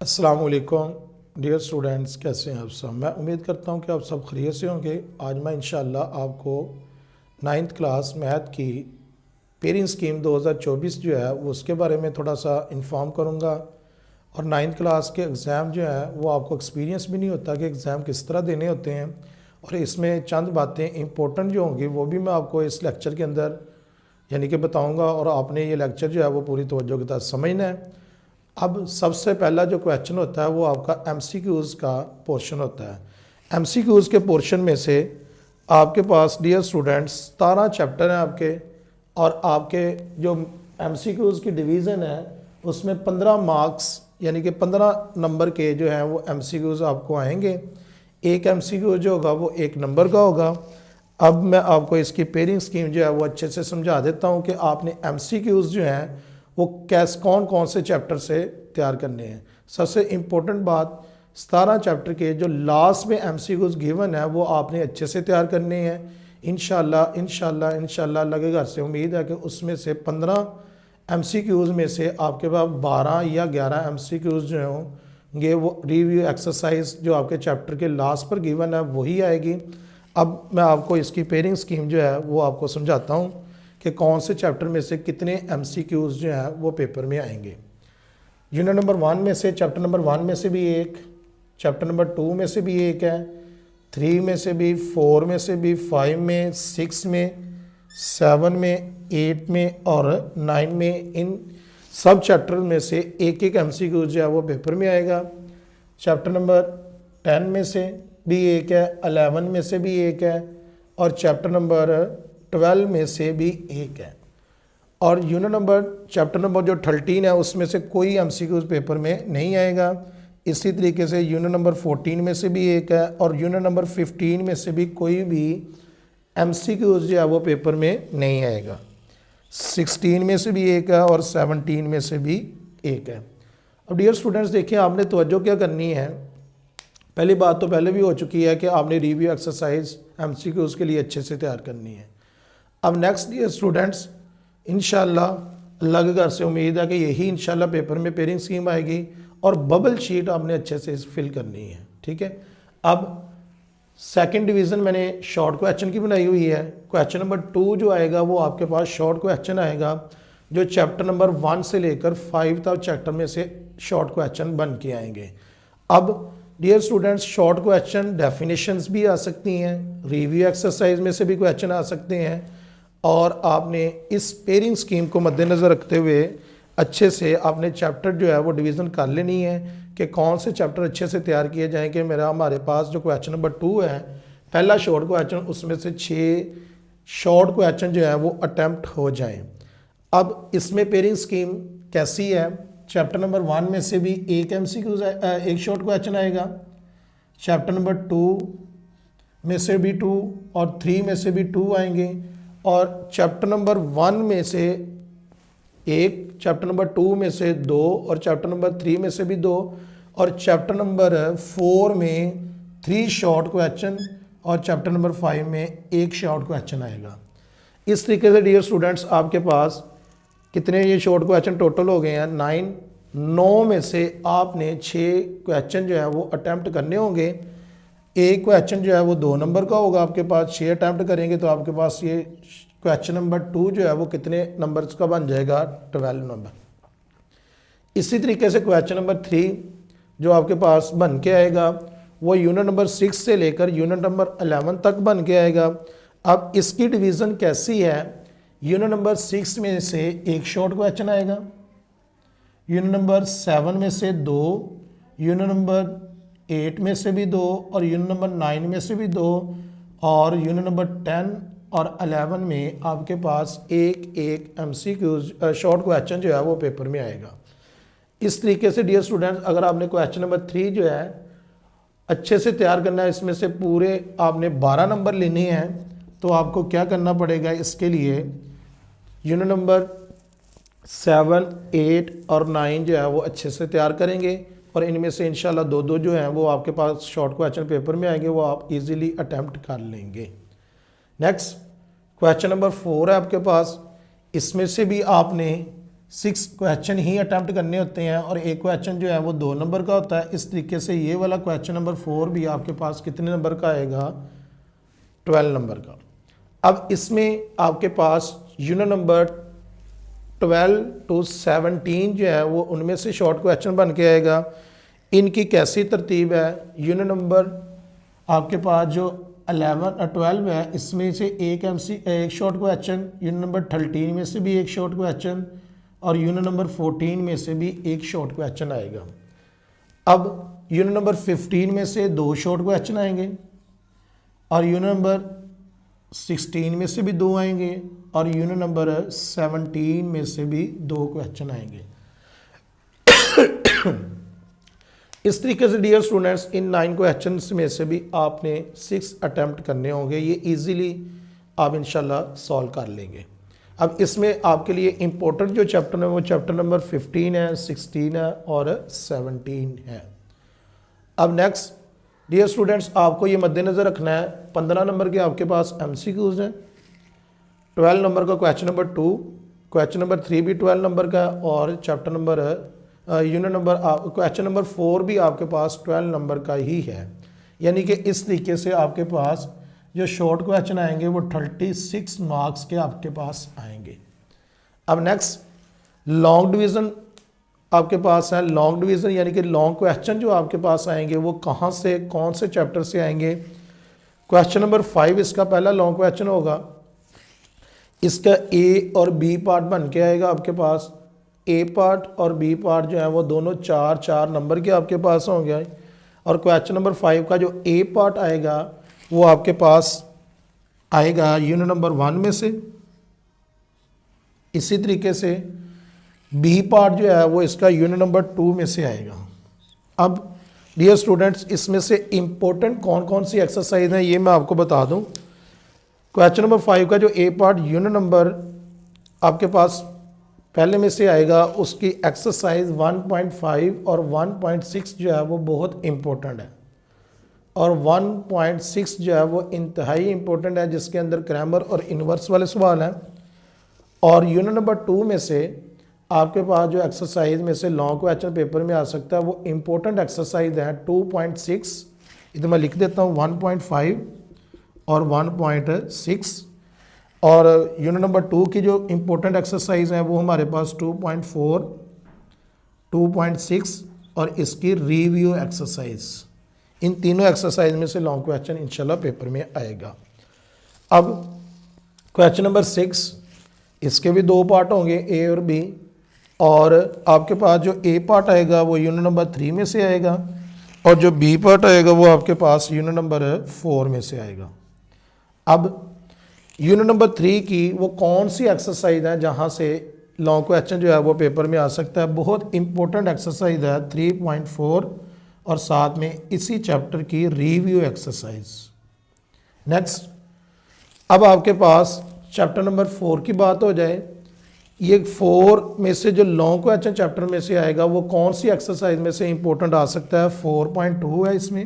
अस्सलाम वालेकुम dear students, कैसे हैं आप सब। मैं उम्मीद करता हूं कि आप सब खैरियत से होंगे। आज मैं इंशाल्लाह आपको नाइन्थ क्लास मैथ की पेयरिंग स्कीम 2024 जो है वो उसके बारे में थोड़ा सा इन्फॉर्म करूंगा। और नाइन्थ क्लास के एग्ज़ाम जो है वो आपको एक्सपीरियंस भी नहीं होता कि एग्ज़ाम किस तरह देने होते हैं, और इसमें चंद बातें इंपॉर्टेंट जो होंगी वो भी मैं आपको इस लेक्चर के अंदर यानी कि बताऊँगा, और आपने ये लेक्चर जो है वो पूरी तवज्जो के साथ समझना है। अब सबसे पहला जो क्वेश्चन होता है वो आपका एमसीक्यूज़ का पोर्शन होता है। एमसीक्यूज़ के पोर्शन में से आपके पास डियर स्टूडेंट्स 17 चैप्टर हैं आपके, और आपके जो एमसीक्यूज़ की डिवीज़न है उसमें 15 मार्क्स यानी कि 15 नंबर के जो हैं वो एमसीक्यूज़ आपको आएंगे। एक एमसीक्यू जो होगा वो 1 नंबर का होगा। अब मैं आपको इसकी पेयरिंग स्कीम जो है वो अच्छे से समझा देता हूँ कि आपने एमसीक्यूज़ जो हैं वो कौन कौन से चैप्टर से तैयार करने हैं। सबसे इम्पोर्टेंट बात, 17 चैप्टर के जो लास्ट में एमसीक्यूज़ गिवन है वो आपने अच्छे से तैयार करने हैं। इंशाल्लाह अल्लाह के घर से उम्मीद है कि उसमें से 15 एमसीक्यूज़ में से आपके पास 12 या 11 एमसीक्यूज़ जो होंगे वो रिव्यू एक्सरसाइज जो आपके चैप्टर के लास्ट पर गिवन है वही आएगी। अब मैं आपको इसकी पेयरिंग स्कीम जो है वो आपको समझाता हूँ कि कौन से चैप्टर में से कितने एमसीक्यूज़ जो हैं वो पेपर में आएंगे। यूनिट नंबर 1 में से, चैप्टर नंबर 1 में से भी एक, चैप्टर नंबर 2 में से भी एक है, 3 में से भी, 4 में से भी, 5 में, 6 में, 7 में, 8 में और 9 में, इन सब चैप्टर में से एक एक एमसीक्यू जो है वो पेपर में आएगा। चैप्टर नंबर 10 में से भी एक है, 11 में से भी एक है और चैप्टर नंबर 12 में से भी एक है। और यूनिट नंबर चैप्टर नंबर जो 13 है उसमें से कोई एमसीक्यूज़ पेपर में नहीं आएगा। इसी तरीके से यूनिट नंबर 14 में से भी एक है और यूनिट नंबर 15 में से भी कोई भी एमसीक्यूज़ जो है वो पेपर में नहीं आएगा। 16 में से भी एक है और 17 में से भी एक है। अब डियर स्टूडेंट्स देखिए, आपने तवज्जो क्या करनी है। पहली बात तो पहले भी हो चुकी है कि आपने रिव्यू एक्सरसाइज एमसीक्यूज़ के लिए अच्छे से तैयार करनी है। अब नेक्स्ट डियर स्टूडेंट्स, इंशाल्लाह अल्लाह के घर से उम्मीद है कि यही इंशाल्लाह पेपर में पेयरिंग स्कीम आएगी और बबल शीट आपने अच्छे से फिल करनी है। ठीक है। अब सेकंड डिवीज़न मैंने शॉर्ट क्वेश्चन की बनाई हुई है। क्वेश्चन नंबर 2 जो आएगा वो आपके पास शॉर्ट क्वेश्चन आएगा जो चैप्टर नंबर 1 से लेकर 5 तक चैप्टर में से शॉर्ट क्वेश्चन बन के आएंगे। अब dear students, short question definitions भी आ सकती हैं, रिव्यू एक्सरसाइज में से भी क्वेश्चन आ सकते हैं, और आपने इस पेयरिंग स्कीम को मद्देनज़र रखते हुए अच्छे से आपने चैप्टर जो है वो डिवीज़न कर लेनी है कि कौन से चैप्टर अच्छे से तैयार किए जाएँ कि मेरा हमारे पास जो क्वेश्चन नंबर 2 है पहला शॉर्ट क्वेश्चन, उसमें से 6 शॉर्ट क्वेश्चन जो है वो अटैम्प्ट हो जाएं। अब इसमें पेयरिंग स्कीम कैसी है, चैप्टर नंबर 1 में से भी एक एमसीक्यूज एक शॉर्ट क्वेश्चन आएगा, चैप्टर नंबर 2 में से भी 2 और 3 में से भी 2 आएंगे, और चैप्टर नंबर 1 में से एक, चैप्टर नंबर 2 में से 2 और चैप्टर नंबर 3 में से भी 2, और चैप्टर नंबर 4 में 3 शॉर्ट क्वेश्चन और चैप्टर नंबर 5 में एक शॉर्ट क्वेश्चन आएगा। इस तरीके से डियर स्टूडेंट्स आपके पास कितने ये शॉर्ट क्वेश्चन टोटल हो गए हैं 9 में से आपने 6 क्वेश्चन जो है वो अटैम्प्ट करने होंगे। एक क्वेश्चन जो है वो 2 नंबर का होगा, आपके पास 6 अटैम्प्ट करेंगे तो आपके पास ये क्वेश्चन नंबर 2 जो है वो कितने नंबर्स का बन जाएगा, 12 नंबर। इसी तरीके से क्वेश्चन नंबर 3 जो आपके पास बन के आएगा वो यूनिट नंबर 6 से लेकर यूनिट नंबर 11 तक बन के आएगा। अब इसकी डिवीज़न कैसी है, यूनिट नंबर 6 में से एक शॉर्ट क्वेश्चन आएगा, यूनिट नंबर 7 में से 2, यूनिट नंबर 8 में से भी 2 और यूनिट नंबर 9 में से भी 2, और यूनिट नंबर 10 और 11 में आपके पास एक एक एमसीक्यूज शॉर्ट क्वेश्चन जो है वो पेपर में आएगा। इस तरीके से डियर स्टूडेंट्स अगर आपने क्वेश्चन नंबर 3 जो है अच्छे से तैयार करना है, इसमें से पूरे आपने 12 नंबर लेने हैं, तो आपको क्या करना पड़ेगा, इसके लिए यूनिट नंबर 7, 8 और 9 जो है वो अच्छे से तैयार करेंगे और इनमें से इंशाल्लाह 2-2 जो हैं वो आपके पास शॉर्ट क्वेश्चन पेपर में आएंगे, वो आप इजीली अटैम्प्ट कर लेंगे। नेक्स्ट क्वेश्चन नंबर 4 है आपके पास, इसमें से भी आपने 6 क्वेश्चन ही अटैम्प्ट करने होते हैं और एक क्वेश्चन जो है वो 2 नंबर का होता है। इस तरीके से ये वाला क्वेश्चन नंबर 4 भी आपके पास कितने नंबर का आएगा, 12 नंबर का। अब इसमें आपके पास यूनिट नंबर 12 to 17 जो है वो उनमें से शॉर्ट क्वेश्चन बन के आएगा। इनकी कैसी तरतीब है, यूनिट नंबर आपके पास जो 11 और 12 है इसमें से एक शॉर्ट क्वेश्चन, यूनिट नंबर 13 में से भी एक शॉर्ट क्वेश्चन और यूनिट नंबर 14 में से भी एक शॉर्ट क्वेश्चन आएगा। अब यूनिट नंबर 15 में से 2 शॉर्ट क्वेश्चन आएंगे और यूनिट नंबर 16 में से भी 2 आएंगे और यूनिट नंबर 17 में से भी 2 क्वेश्चन आएंगे। इस तरीके से डियर स्टूडेंट्स इन 9 क्वेश्चंस में से भी आपने 6 अटैम्प्ट करने होंगे। ये इजीली आप इंशाल्लाह सॉल्व कर लेंगे। अब इसमें आपके लिए इम्पोर्टेंट जो चैप्टर है वो चैप्टर नंबर 15 है, 16 है और 17 है। अब नेक्स्ट डियर स्टूडेंट्स आपको ये मद्देनज़र रखना है, 15 नंबर के आपके पास MCQs हैं, 12 नंबर का क्वेश्चन नंबर 2, क्वेश्चन नंबर 3 भी 12 नंबर का और chapter number unit number question number 4 भी आपके पास 12 नंबर का ही है। यानी कि इस तरीके से आपके पास जो शॉर्ट क्वेश्चन आएंगे वो 36 मार्क्स के आपके पास आएंगे। अब नेक्स्ट लॉन्ग डिवीज़न आपके पास है। लॉन्ग डिवीज़न यानी कि लॉन्ग क्वेश्चन जो आपके पास आएंगे वो कहाँ से, कौन से चैप्टर से आएंगे। क्वेश्चन नंबर 5 इसका पहला लॉन्ग क्वेश्चन होगा। इसका A और B पार्ट बन के आएगा आपके पास। A पार्ट और B पार्ट जो है वो दोनों 4 नंबर के आपके पास होंगे और क्वेश्चन नंबर 5 का जो A पार्ट आएगा वो आपके पास आएगा यूनिट नंबर 1 में से। इसी तरीके से B पार्ट जो है वो इसका यूनिट नंबर 2 में से आएगा। अब डियर स्टूडेंट्स इसमें से इम्पोर्टेंट कौन कौन सी एक्सरसाइज हैं ये मैं आपको बता दूं। क्वेश्चन नंबर 5 का जो A पार्ट यूनिट नंबर आपके पास पहले में से आएगा, उसकी एक्सरसाइज 1.5 और 1.6 जो है वो बहुत इम्पोर्टेंट है और 1.6 जो है वो इंतहाई इम्पोर्टेंट है जिसके अंदर ग्रामर और इन्वर्स वाले सवाल हैं। और यूनिट नंबर 2 में से आपके पास जो एक्सरसाइज में से लॉन्ग क्वेश्चन पेपर में आ सकता है वो इम्पोर्टेंट एक्सरसाइज है 2.6। इधर मैं लिख देता हूँ 1.5 और 1.6 और यूनिट नंबर 2 की जो इम्पोर्टेंट एक्सरसाइज हैं वो हमारे पास 2.4, 2.6 और इसकी रिव्यू एक्सरसाइज। इन तीनों एक्सरसाइज में से लॉन्ग क्वेश्चन इंशाल्लाह पेपर में आएगा। अब क्वेश्चन नंबर 6 इसके भी 2 पार्ट होंगे A और B और आपके पास जो A पार्ट आएगा वो यूनिट नंबर 3 में से आएगा और जो B पार्ट आएगा वो आपके पास यूनिट नंबर 4 में से आएगा। अब यूनिट नंबर 3 की वो कौन सी एक्सरसाइज है जहाँ से लॉन्ग क्वेश्चन जो है वो पेपर में आ सकता है। बहुत इंपॉर्टेंट एक्सरसाइज है 3.4 और साथ में इसी चैप्टर की रिव्यू एक्सरसाइज। नेक्स्ट अब आपके पास चैप्टर नंबर 4 की बात हो जाए। ये 4 में से जो लॉन्ग क्वेश्चन चैप्टर में से आएगा वो कौन सी एक्सरसाइज में से इंपॉर्टेंट आ सकता है। 4.2 है इसमें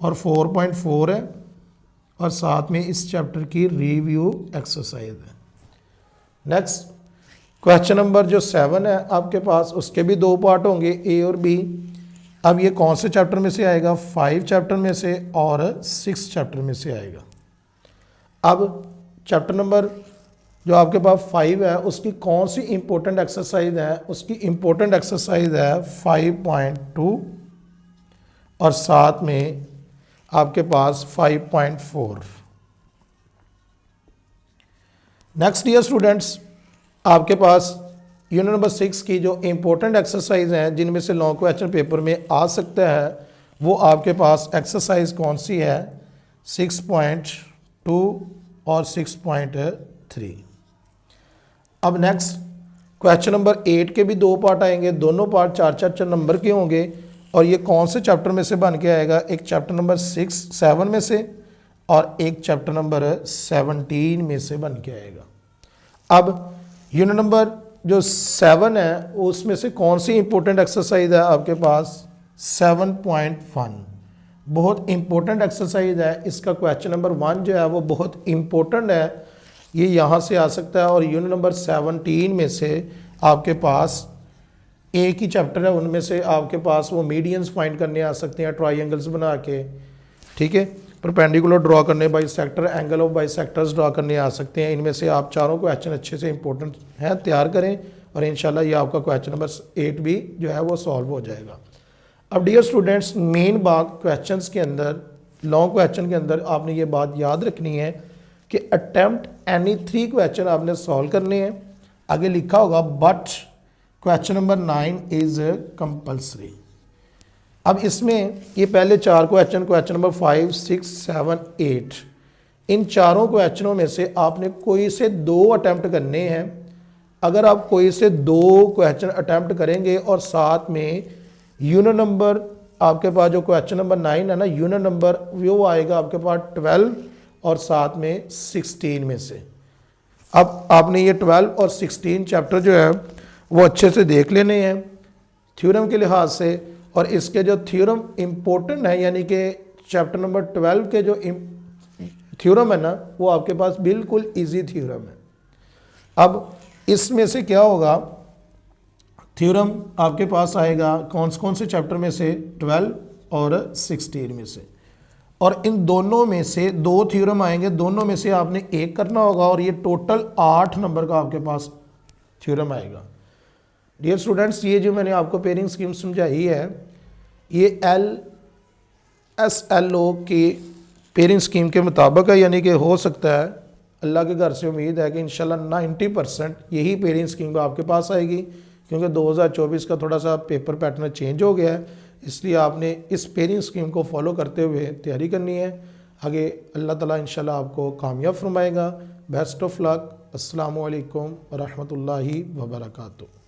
और 4.4 है और साथ में इस चैप्टर की रिव्यू एक्सरसाइज है। नेक्स्ट क्वेश्चन नंबर जो 7 है आपके पास उसके भी 2 पार्ट होंगे A और B। अब ये कौन से चैप्टर में से आएगा, 5 चैप्टर में से और 6 चैप्टर में से आएगा। अब चैप्टर नंबर जो आपके पास 5 है उसकी कौन सी इंपॉर्टेंट एक्सरसाइज है, उसकी इंपॉर्टेंट एक्सरसाइज है 5.2 और साथ में आपके पास 5.4। नेक्स्ट डियर स्टूडेंट्स आपके पास यूनिट नंबर 6 की जो इंपॉर्टेंट एक्सरसाइज हैं जिनमें से लॉन्ग क्वेश्चन पेपर में आ सकता है वो आपके पास एक्सरसाइज कौन सी है, 6.2 और 6.3। अब नेक्स्ट क्वेश्चन नंबर 8 के भी 2 पार्ट आएंगे, दोनों पार्ट 4 नंबर के होंगे और ये कौन से चैप्टर में से बन के आएगा, एक चैप्टर नंबर 7 में से और एक चैप्टर नंबर 17 में से बन के आएगा। अब यूनिट नंबर जो 7 है उसमें से कौन सी इंपॉर्टेंट एक्सरसाइज है आपके पास, 7.1। बहुत इंपॉर्टेंट एक्सरसाइज है। इसका क्वेश्चन नंबर 1 जो है वो बहुत इंपॉर्टेंट है ये यहाँ से आ सकता है। और यूनिट नंबर 17 में से आपके पास एक ही चैप्टर है, उनमें से आपके पास वो मीडियंस फाइंड करने आ सकते हैं ट्राइंगल्स बना के, ठीक है। परपेंडिकुलर ड्रॉ करने, bisector, angle of bisectors draw करने आ सकते हैं। इनमें से आप चारों क्वेश्चन अच्छे से इंपॉर्टेंट हैं, तैयार करें और इंशाल्लाह ये आपका क्वेश्चन नंबर 8 भी जो है वो सॉल्व हो जाएगा। अब डियर स्टूडेंट्स, मेन बात क्वेश्चंस के अंदर, लॉन्ग क्वेश्चन के अंदर आपने ये बात याद रखनी है कि अटेम्प्ट एनी 3 क्वेश्चन आपने सॉल्व करने हैं। आगे लिखा होगा but question number 9 is compulsory. अब इसमें ये पहले 4 क्वेश्चन नंबर 5, 6, 7, 8, इन चारों क्वेश्चनों में से आपने कोई से 2 अटेम्प्ट करने हैं। अगर आप कोई से 2 क्वेश्चन अटेम्प्ट करेंगे और साथ में यूनिट नंबर आपके पास जो क्वेश्चन नंबर 9 है ना, यूनिट नंबर वो आएगा आपके पास 12 और साथ में 16 में से। अब आपने ये 12 और 16 चैप्टर जो है वो अच्छे से देख लेने हैं थ्योरम के लिहाज से। और इसके जो थ्योरम इम्पोर्टेंट है, यानी कि चैप्टर नंबर 12 के जो थ्योरम है ना, वो आपके पास बिल्कुल इजी थ्योरम है। अब इसमें से क्या होगा, थ्योरम आपके पास आएगा कौन से चैप्टर में से, 12 और 16 में से। और इन दोनों में से 2 थ्योरम आएंगे, दोनों में से आपने एक करना होगा और ये टोटल 8 नंबर का आपके पास थ्योरम आएगा। डियर स्टूडेंट्स, ये जो मैंने आपको पेयरिंग स्कीम समझाई है, ये LSLO की पेयरिंग स्कीम के मुताबिक है, यानी कि हो सकता है, अल्लाह के घर से उम्मीद है कि इंशाल्लाह 90% यही पेयरिंग स्कीम आपके पास आएगी, क्योंकि 2024 का थोड़ा सा पेपर पैटर्न चेंज हो गया है, इसलिए आपने इस पेयरिंग स्कीम को फॉलो करते हुए तैयारी करनी है। आगे अल्लाह ताला इंशाल्लाह आपको कामयाब फरमाएगा। Best of luck. अस्सलामु अलैकुम व रहमतुल्लाहि व बरकातुहू।